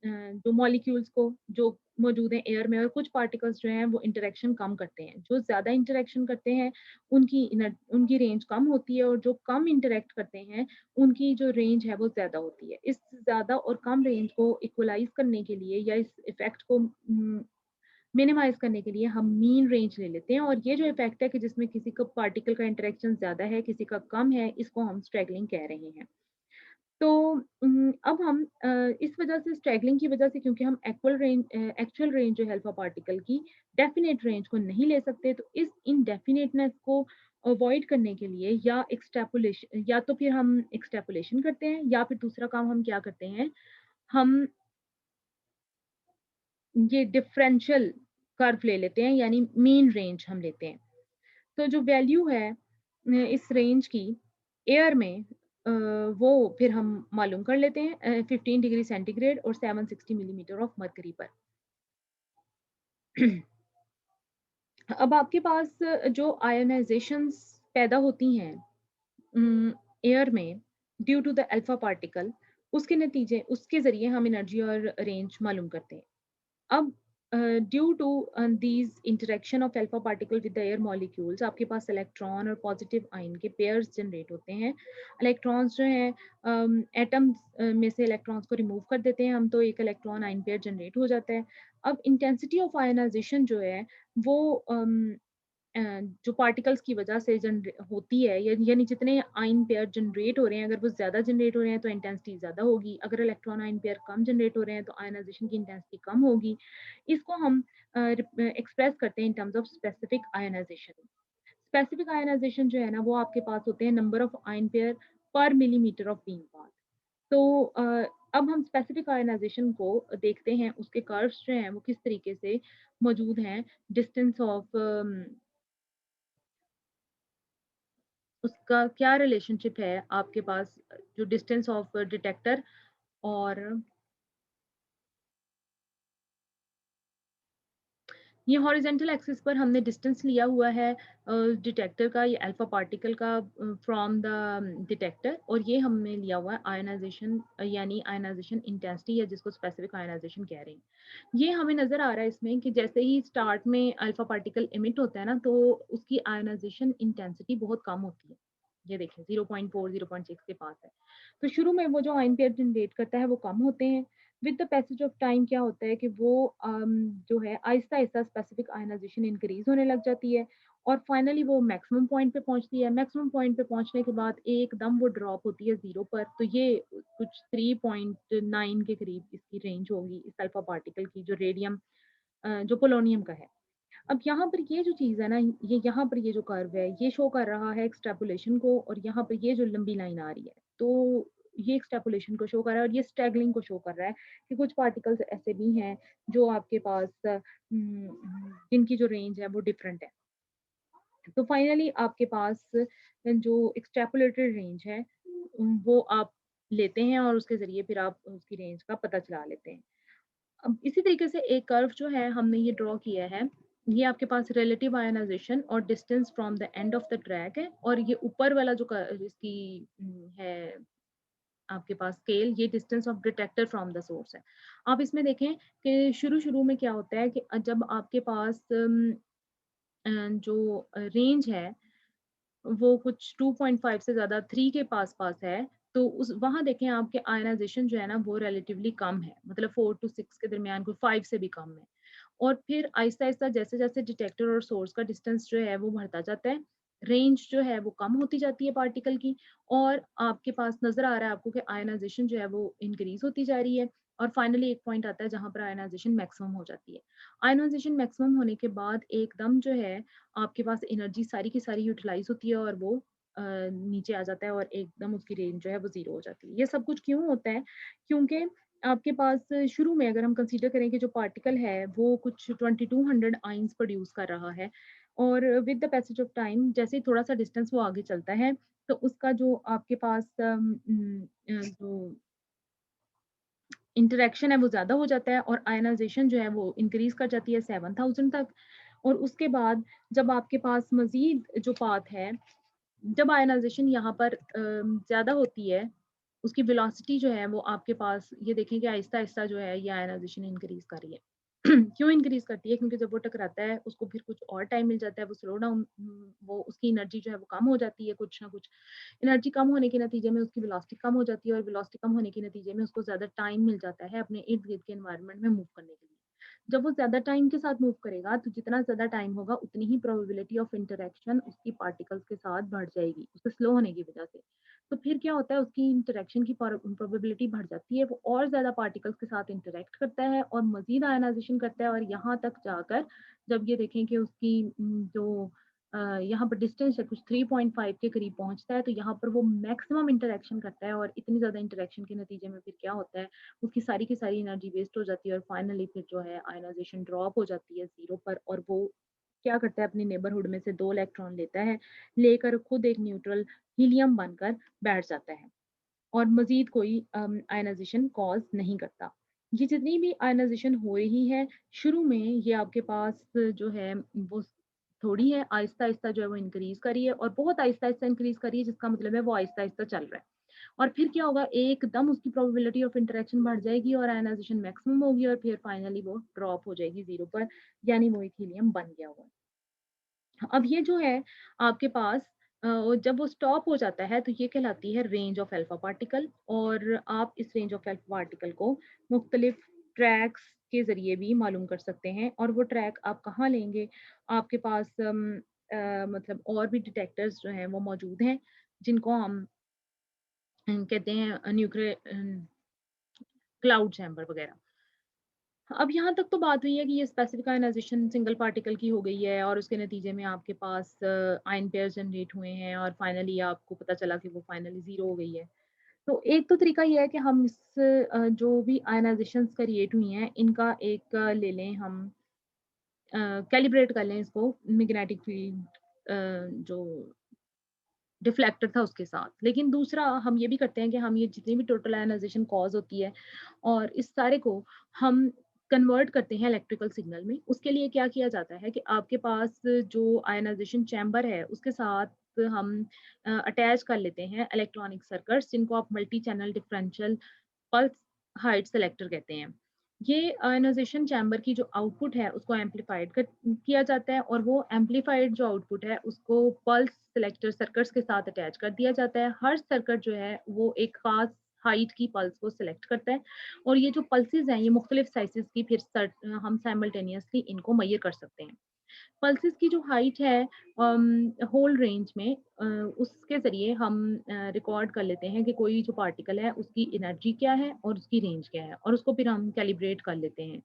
जो मॉलिक्यूल्स को जो मौजूद हैं एयर में, और कुछ पार्टिकल्स जो हैं वो इंटरेक्शन कम करते हैं। जो ज़्यादा इंटरेक्शन करते हैं उनकी रेंज कम होती है, और जो कम इंटरैक्ट करते हैं उनकी जो रेंज है वो ज़्यादा होती है। इस ज़्यादा और कम रेंज को इक्वलाइज़ करने के लिए या इस इफ़ेक्ट को मिनिमाइज़ करने के लिए हम मीन रेंज ले लेते हैं, और ये जो इफ़ेक्ट है कि जिसमें किसी का पार्टिकल का इंटरेक्शन ज़्यादा है, किसी का कम है, इसको हम स्ट्रैगलिंग कह रहे हैं। तो अब हम इस वजह से स्ट्रैगलिंग की वजह से, क्योंकि हम एक्चुअल रेंज जो है अल्फा पार्टिकल की डेफिनिट रेंज को नहीं ले सकते, तो इस इनडेफिनिटनेस को अवॉइड करने के लिए या तो फिर हम एक्सट्रैपोलेशन करते हैं, या फिर दूसरा काम हम क्या करते हैं, हम ये डिफरेंशियल कर्व ले लेते हैं, यानी मीन रेंज हम लेते हैं। तो जो वैल्यू है इस रेंज की एयर में, वो फिर हम मालूम कर लेते हैं 15 डिग्री सेंटीग्रेड और 760 मिलीमीटर ऑफ मरकरी पर। अब आपके पास जो आयोनाइजेशंस पैदा होती हैं एयर में due to the alpha particle, उसके ज़रिए हम एनर्जी और रेंज मालूम करते हैं। अब due to these interaction of alpha particle with the air molecules, आपके पास इलेक्ट्रॉन और पॉजिटिव आयन के पेयर्स जनरेट होते हैं। इलेक्ट्रॉन्स जो हैं एटम्स में से इलेक्ट्रॉन्स को रिमूव कर देते हैं हम, तो एक इलेक्ट्रॉन आयन पेयर जनरेट हो जाता है। अब इंटेंसिटी ऑफ आयनाइजेशन जो है वो अ, जो पार्टिकल्स की वजह से जनरे होती है, यानी जितने आयन पेयर जनरेट हो रहे हैं, अगर वो ज़्यादा जनरेट हो रहे हैं तो इंटेंसिटी ज़्यादा होगी, अगर इलेक्ट्रॉन आयन पेयर कम जनरेट हो रहे हैं तो आयनाइजेशन की इंटेंसिटी कम होगी। इसको हम एक्सप्रेस करते हैं in terms of specific ionization. Specific ionization जो है ना, वो आपके पास होते हैं number of ion pair per millimetre of beam path. तो अब हम स्पेसिफिक आयनाइजेशन को देखते हैं, उसके कर्व्स जो हैं वो किस तरीके से मौजूद हैं, डिस्टेंस ऑफ उसका क्या रिलेशनशिप है आपके पास, जो डिस्टेंस ऑफ डिटेक्टर और ये हॉरिजॉन्टल एक्सिस पर हमने डिस्टेंस लिया हुआ है डिटेक्टर का, ये अल्फा पार्टिकल का फ्रॉम द डिटेक्टर, और ये हमने लिया हुआ है आयनाइजेशन, यानी आयनाइजेशन इंटेंसिटी, या जिसको स्पेसिफिक आयनाइजेशन कह रहे हैं। ये हमें नजर आ रहा है इसमें कि जैसे ही स्टार्ट में अल्फा पार्टिकल इमिट होता है ना, तो उसकी आयनाइजेशन इंटेंसिटी बहुत कम होती है। ये देखें 0.4 0.6 के पास है। तो शुरू में वो जो आयन पेयर जनरेट करता है वो कम होते हैं। With the passage of time क्या होता है कि वो जो है आहिस्ता-आहिस्ता स्पेसिफिक आयनाइजेशन इंक्रीज़ होने लग जाती है, और फाइनली वो मैक्सिमम पॉइंट पे पहुँचती है। मैक्सिमम पॉइंट पे पहुँचने के बाद एकदम वो ड्रॉप होती है 0 पर, तो ये कुछ 3.9 के करीब इसकी रेंज होगी इस अल्फा पार्टिकल की, जो रेडियम जो पोलोनियम का है। अब यहाँ पर ये जो चीज़ है ना, ये यहाँ पर ये जो कर्व है, ये शो कर रहा है एक्सट्रैपोलेशन को, और यहाँ पर ये जो लंबी लाइन आ रही है, तो ये एक्सट्रैपोलेशन को शो कर रहा है, और ये स्टैगलिंग को शो कर रहा है कि कुछ पार्टिकल्स ऐसे भी हैं जो आपके पास जिनकी जो रेंज है वो डिफरेंट है। तो फाइनली आपके पास जो एक्सट्रैपोलेटेड रेंज है वो आप लेते हैं, और उसके ज़रिए फिर आप उसकी रेंज का पता चला लेते हैं। अब इसी तरीके से एक कर्व जो है हमने ये ड्रॉ किया है, ये आपके पास रिलेटिव आयनाइजेशन और distance from the end of the track है, और ये ऊपर वाला जो इसकी है आपके पास स्केल, ये distance of detector from the source है। आप इसमें देखें कि शुरू-शुरू में क्या होता है कि जब आपके पास जो रेंज है वो कुछ 2.5 से ज़्यादा 3 के पास-पास है, तो उस वहाँ देखें आपके आयनाइज़ेशन जो है ना वो रिलेटिवली कम है, मतलब 4 टू 6 के दरमियान, कोई 5 से भी कम है। और फिर आहिस्ता-आहिस्ता जैसे-जैसे डिटेक्टर और सोर्स का डिस्टेंस जो है वो बढ़ता जाता है, रेंज जो है वो कम होती जाती है पार्टिकल की, और आपके पास नज़र आ रहा है आपको कि आयनाइज़ेशन जो है वो इंक्रीज़ होती जा रही है, और फाइनली एक पॉइंट आता है जहाँ पर आयनाइज़ेशन मैक्सिमम हो जाती है। आयनाइज़ेशन मैक्सिमम होने के बाद एकदम जो है आपके पास एनर्जी सारी की सारी यूटिलाइज़ होती है, और वो नीचे आ जाता है, और एकदम उसकी रेंज जो है वो 0 हो जाती है। ये सब कुछ क्यों होता है? क्योंकि आपके पास शुरू में अगर हम कंसीडर करें कि जो पार्टिकल है वो कुछ 2200 आयन्स प्रोड्यूस कर रहा है, और with the passage of time जैसे ही थोड़ा-सा डिस्टेंस वो आगे चलता है, तो उसका जो आपके पास जो इंटरैक्शन है वो ज़्यादा हो जाता है, और आयनाइज़ेशन जो है वो इंक्रीज़ कर जाती है 7000 तक। और उसके बाद जब आपके पास मज़ीद जो पाथ है, जब आयनाइज़ेशन यहाँ पर ज़्यादा होती है, उसकी वेलोसिटी जो है वो आपके पास ये देखें कि आहिस्ता-आहिस्ता जो है ये आयनाइज़ेशन इंक्रीज़ कर रही है। क्यों इंक्रीज़ करती है? क्योंकि जब वो टकराता है उसको फिर कुछ और टाइम मिल जाता है, वो स्लो डाउन वो उसकी एनर्जी जो है वो कम हो जाती है, कुछ ना कुछ एनर्जी कम होने के नतीजे में उसकी वेलोसिटी कम हो जाती है और वेलोसिटी कम होने के नतीजे में उसको ज़्यादा टाइम मिल जाता है अपने इर्द-गिर्द के एनवायरनमेंट में मूव करने के लिए। जब वो ज़्यादा टाइम के साथ मूव करेगा, तो जितना ज़्यादा टाइम होगा उतनी ही प्रोबेबिलिटी ऑफ इंटरैक्शन उसकी पार्टिकल्स के साथ बढ़ जाएगी, उसके स्लो होने की वजह से। तो फिर क्या होता है उसकी इंटरैक्शन की प्रोबेबिलिटी बढ़ जाती है, वो और ज़्यादा पार्टिकल्स के साथ इंटरैक्ट करता है और मज़ीद आयनाइज़ेशन करता है और यहाँ तक जाकर जब ये देखें कि उसकी जो यहाँ पर डिस्टेंस है कुछ 3.5 के करीब पहुँचता है, तो यहाँ पर वो मैक्सिमम इंटरैक्शन करता है और इतनी ज़्यादा इंटरैक्शन के नतीजे में फिर क्या होता है, उसकी सारी की सारी एनर्जी वेस्ट हो जाती है और फाइनली फिर जो है आयनाइज़ेशन ड्रॉप हो जाती है 0 पर और वो क्या करता है अपने नेबरहुड में से 2 इलेक्ट्रॉन लेता है, लेकर खुद एक न्यूट्रल हीलियम बनकर बैठ जाता है और मज़ीद कोई आयनाइज़ेशन कॉज़ नहीं करता। ये जितनी भी आयनाइज़ेशन हो रही है, शुरू में ये आपके पास जो है वो थोड़ी है, आहिस्ता-आहिस्ता जो है वो इंक्रीज़ कर रही है और बहुत आहिस्ता-आहिस्ता इंक्रीज़ कर रही है, जिसका मतलब है वो आहिस्ता-आहिस्ता चल रहा है। और फिर क्या होगा एकदम उसकी प्रोबेबिलिटी ऑफ इंटरैक्शन बढ़ जाएगी और आयनाइज़ेशन मैक्सिमम होगी और फिर फाइनली वो ड्रॉप हो जाएगी 0 पर, यानी वो एक हीलियम बन गया हुआ है। अब ये जो है आपके पास जब वो स्टॉप हो जाता है तो ये कहलाती है रेंज ऑफ अल्फा पार्टिकल और आप इस रेंज ऑफ अल्फा पार्टिकल को मुख्तलिफ ट्रैक्स के ज़रिए भी मालूम कर सकते हैं और वो ट्रैक आप कहाँ लेंगे? आपके पास मतलब और भी डिटेक्टर्स जो हैं वो मौजूद हैं, जिनको हम कहते हैं क्लाउड चैम्बर वगैरह। अब यहाँ तक तो बात हुई है कि ये स्पेसिफिक आयनाइज़ेशन सिंगल पार्टिकल की हो गई है और उसके नतीजे में आपके पास आयन पेयर्स जनरेट हुए हैं और फाइनली आपको पता चला कि वो फाइनली 0 हो गई है। तो एक तो तरीका ये है कि हम जो भी आयनाइज़ेशंस क्रिएट हुई हैं, इनका एक ले लें हम कैलिब्रेट कर लें इसको मैग्नेटिक फील्ड जो डिफ्लेक्टर था उसके साथ। लेकिन दूसरा हम ये भी करते हैं कि हम ये जितनी भी टोटल आयनाइज़ेशन कॉज़ होती है और इस सारे को हम कन्वर्ट करते हैं इलेक्ट्रिकल सिग्नल में। उसके लिए क्या किया जाता है कि आपके पास जो आयनाइज़ेशन चैम्बर है उसके साथ हम अटैच कर लेते हैं इलेक्ट्रॉनिक सर्किट्स जिनको आप multi channel differential pulse height selector कहते हैं। ये आयनाइज़ेशन चैम्बर की जो आउटपुट है उसको एम्प्लीफाइड किया जाता है और वो एम्प्लीफाइड जो आउटपुट है उसको पल्स सेलेक्टर सर्किट्स के साथ अटैच कर दिया जाता है। हर सर्किट जो है वो एक ख़ास हाइट की पल्स को सिलेक्ट करता है और ये जो पल्सेस हैं ये मुख्तलिफ साइज़ेज़ की फिर हम साइमल्टेनियसली इनको मेज़र कर सकते हैं। पल्सेस की जो हाइट है होल रेंज में उसके ज़रिए हम रिकॉर्ड कर लेते हैं कि कोई जो पार्टिकल है उसकी एनर्जी क्या है और उसकी रेंज क्या है और उसको फिर हम कैलिब्रेट कर लेते हैं।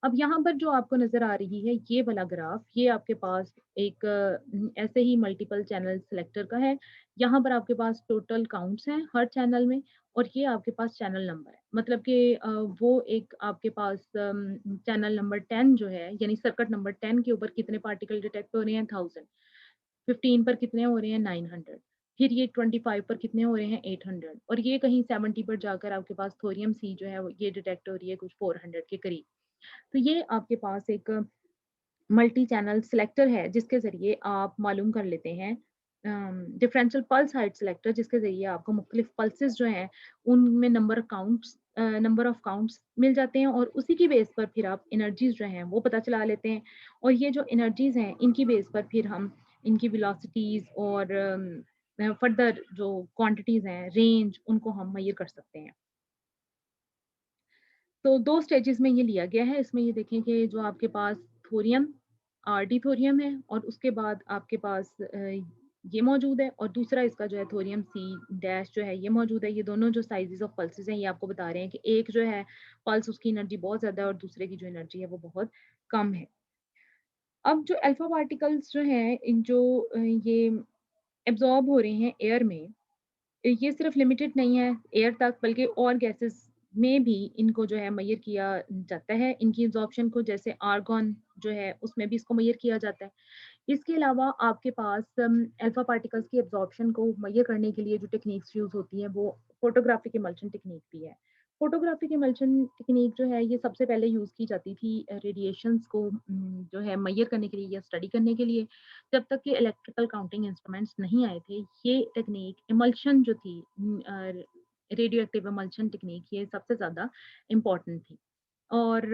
अब यहाँ पर जो आपको नज़र आ रही है ये वाला ग्राफ, ये आपके पास एक ऐसे ही मल्टीपल चैनल सिलेक्टर का है। यहाँ पर आपके पास टोटल काउंट्स हैं हर चैनल में और ये आपके पास चैनल नंबर है। मतलब कि वो एक आपके पास चैनल नंबर 10 जो है यानी सर्किट नंबर 10 के ऊपर कितने पार्टिकल डिटेक्ट हो रहे हैं 1000, 15 पर कितने हो रहे हैं 900, फिर ये 25 पर कितने हो रहे हैं 800 और ये कहीं 70 पर जाकर आपके पास थोरियम सी जो है वो ये डिटेक्ट हो रही है कुछ 400 के करीब। तो ये आपके पास एक मल्टी चैनल सिलेक्टर है जिसके ज़रिए आप मालूम कर लेते हैं डिफरेंशियल पल्स हाइट सिलेक्टर जिसके ज़रिए आपको मुख्तलिफ पल्सेस जो हैं उनमें नंबर ऑफ काउंट्स मिल जाते हैं और उसी की बेस पर फिर आप एनर्जीज़ जो हैं वो पता चला लेते हैं और ये जो एनर्जीज़ हैं इनकी बेस पर फिर हम इनकी वेलोसिटीज़ और फर्दर जो क्वांटिटीज़ हैं रेंज उनको हम मेज़र कर सकते हैं। तो 2 स्टेजेज़ में ये लिया गया है। इसमें ये देखें कि जो आपके पास थोरियम, आरडी थोरियम है और उसके बाद आपके पास ये मौजूद है और दूसरा इसका जो है थोरियम सी डैश जो है ये मौजूद है। ये दोनों जो साइज़ेज़ ऑफ पल्सेस हैं ये आपको बता रहे हैं कि एक जो है पल्स उसकी एनर्जी बहुत ज़्यादा है और दूसरे की जो एनर्जी है वो बहुत कम है। अब जो अल्फा पार्टिकल्स जो हैं ये एब्ज़ॉर्ब हो रहे हैं एयर में ये सिर्फ लिमिटेड नहीं है एयर तक बल्कि और गैसेस में भी इनको जो है मेज़र किया जाता है। इनकी एब्ज़ॉर्प्शन को जैसे आर्गन जो है उसमें भी इसको मेज़र किया जाता है। इसके अलावा आपके पास अल्फ़ा पार्टिकल्स की एब्ज़ॉर्प्शन को मेज़र करने के लिए जो टेक्निक्स यूज़ होती हैं वो फोटोग्राफिक इमल्शन टेक्निक भी है। फोटोग्राफिक इमल्शन टेक्निक जो है ये सबसे पहले यूज़ की जाती थी रेडिएशंस को जो है मेज़र करने के लिए या स्टडी करने के लिए। जब तक कि इलेक्ट्रिकल काउंटिंग इंस्ट्रूमेंट्स नहीं आए थे, ये टेक्नीक इमल्शन जो थी रेडियो एक्टिव इमल्शन टेक्निक ये सबसे ज़्यादा इम्पोर्टेंट थी। और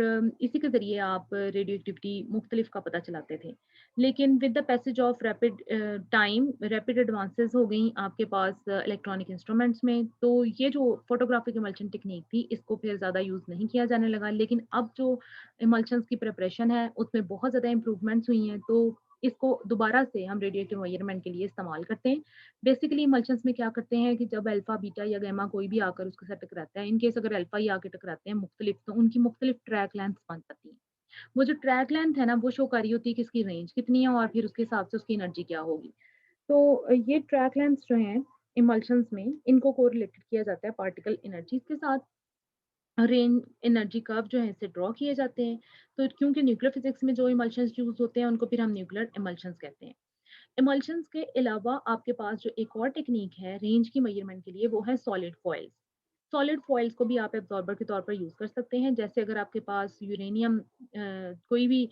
इसी के ज़रिए आप रेडियो एक्टिविटी मुख्तलिफ का पता चलाते थे। लेकिन with the passage of rapid time rapid advances हो गई आपके पास इलेक्ट्रॉनिक इंस्ट्रूमेंट्स में, तो ये जो फोटोग्राफिक इमल्शन टेक्निक थी इसको फिर ज़्यादा यूज़ नहीं किया जाने लगा। लेकिन अब जो इमल्शंस की प्रिपरेशन है उसमें बहुत ज़्यादा इम्प्रूवमेंट्स हुई हैं, तो इसको दोबारा से हम रेडियो एक्टिव मेजरमेंट के लिए इस्तेमाल करते हैं। बेसिकली इमल्शंस में क्या करते हैं कि जब अल्फा, बीटा या गामा कोई भी आकर उसके साथ टकराता है, इन केस अगर अल्फा ही आके टकराते हैं मुख्तलिफ, तो उनकी मुख्तलिफ ट्रैक लेंथ्स बन जाती हैं। वो जो ट्रैक लेंथ है ना, वो शो कर रही होती है कि इसकी रेंज कितनी है और फिर उसके हिसाब से उसकी एनर्जी क्या होगी। तो ये ट्रैक लेंथ्स जो हैं इमल्शंस में, इनको कोरिलेटेड किया जाता है पार्टिकल एनर्जीज़ के साथ। रेंज एनर्जी कर्व जो है इससे ड्रॉ किए जाते हैं। तो क्योंकि न्यूक्लियर फिजिक्स में जो इमल्शंस यूज़ होते हैं उनको फिर हम न्यूक्लियर इमल्शंस कहते हैं। इमल्शंस के अलावा आपके पास जो एक और टेक्नीक है रेंज की मेजरमेंट के लिए, वो है सॉलिड फॉइल्स। सॉलिड फॉइल्स को भी आप एब्जॉर्बर के तौर पर यूज़ कर सकते हैं। जैसे अगर आपके पास यूरेनियम कोई भी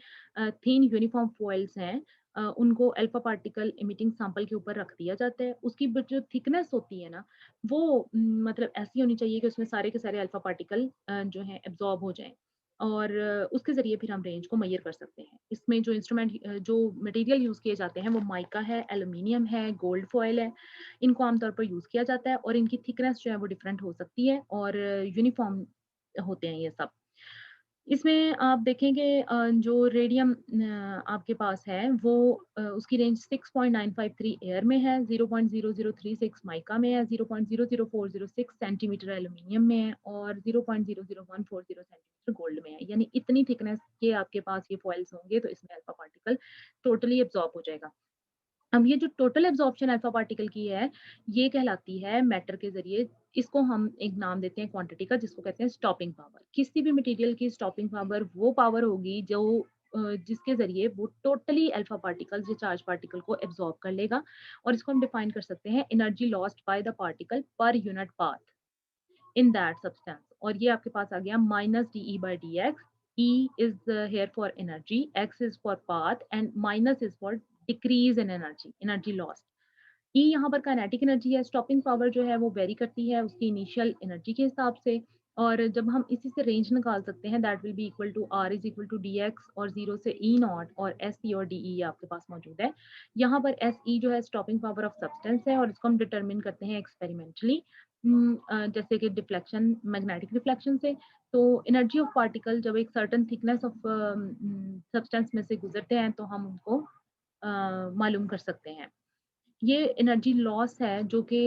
थिन यूनिफॉर्म फॉइल्स हैं, उनको अल्फा पार्टिकल इमिटिंग सैंपल के ऊपर रख दिया जाता है। उसकी जो थिकनेस होती है ना, वो मतलब ऐसी होनी चाहिए कि उसमें सारे के सारे अल्फा पार्टिकल जो हैं एब्जॉर्ब हो जाएँ। और उसके ज़रिए फिर हम रेंज को मेज़र कर सकते हैं। इसमें जो जो मटेरियल यूज़ किए जाते हैं वो माइका है, एल्यूमीनियम है, गोल्ड फॉइल है। इनको आमतौर पर यूज़ किया जाता है और इनकी थिकनेस जो है वो डिफरेंट हो सकती है और यूनिफ़ॉर्म होते हैं ये सब। इसमें आप देखेंगे जो रेडियम आपके पास है वो उसकी रेंज 6.953 एयर में है, 0.0036 माइका में है, 0.00406 सेंटीमीटर एल्यूमीनियम में है और 0.00140 सेंटीमीटर गोल्ड में है। यानी इतनी थिकनेस के आपके पास ये फॉइल्स होंगे तो इसमें अल्फा पार्टिकल टोटली एब्ज़ॉर्ब हो जाएगा। अब ये जो टोटल एब्ज़ॉर्प्शन अल्फ़ा पार्टिकल की है, ये कहलाती है मैटर के ज़रिए, इसको हम एक नाम देते हैं क्वांटिटी का, जिसको कहते हैं स्टॉपिंग पावर। किसी भी मटेरियल की स्टॉपिंग पावर वो पावर होगी जो जिसके ज़रिए वो टोटली अल्फ़ा पार्टिकल्स या चार्ज पार्टिकल को एब्ज़ॉर्ब कर लेगा और इसको हम डिफाइन कर सकते हैं energy lost by the particle per unit path in that substance. और ये आपके पास आ गया minus DE by DX. E is here for energy, X is for path and minus is for decrease in energy, energy lost. E यहाँ पर kinetic energy है, stopping power जो है वो वेरी करती है उसकी इनिशियल एनर्जी के हिसाब से। और जब हम इसी से रेंज निकाल सकते हैं, that will be equal to R is equal to D X और 0 से ई नॉट और एस ई और डी ई आपके पास मौजूद है। यहाँ पर एस ई जो है स्टॉपिंग पावर ऑफ सब्सटेंस है और इसको हम डिटरमिन करते हैं एक्सपेरिमेंटली, जैसे कि डिफ्लेक्शन, मैग्नेटिक डिफ्लेक्शन से। तो एनर्जी ऑफ पार्टिकल जब एक सर्टेन थिकनेस ऑफ सब्सटेंस में से गुजरते हैं तो हम उनको मालूम कर सकते हैं। ये एनर्जी लॉस है जो कि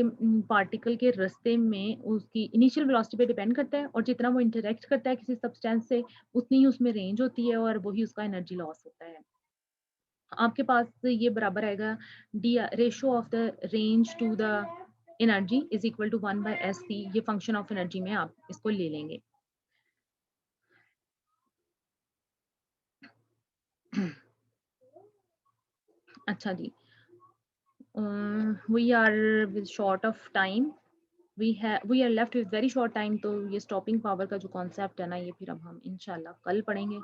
पार्टिकल के रास्ते में उसकी इनिशियल वेलोसिटी पे डिपेंड करता है और जितना वो इंटरैक्ट करता है किसी सब्सटेंस से, उतनी ही उसमें रेंज होती है और वही उसका एनर्जी लॉस होता है। आपके पास ये बराबर आएगा the ratio of the range to the energy is equal to 1 by S C. ये फंक्शन ऑफ एनर्जी में आप इसको ले लेंगे। अच्छा जी, we are with short of time, we are left with very short time. तो ये स्टॉपिंग पावर का जो कॉन्सेप्ट है ना, ये फिर अब हम इंशाल्लाह कल पढ़ेंगे।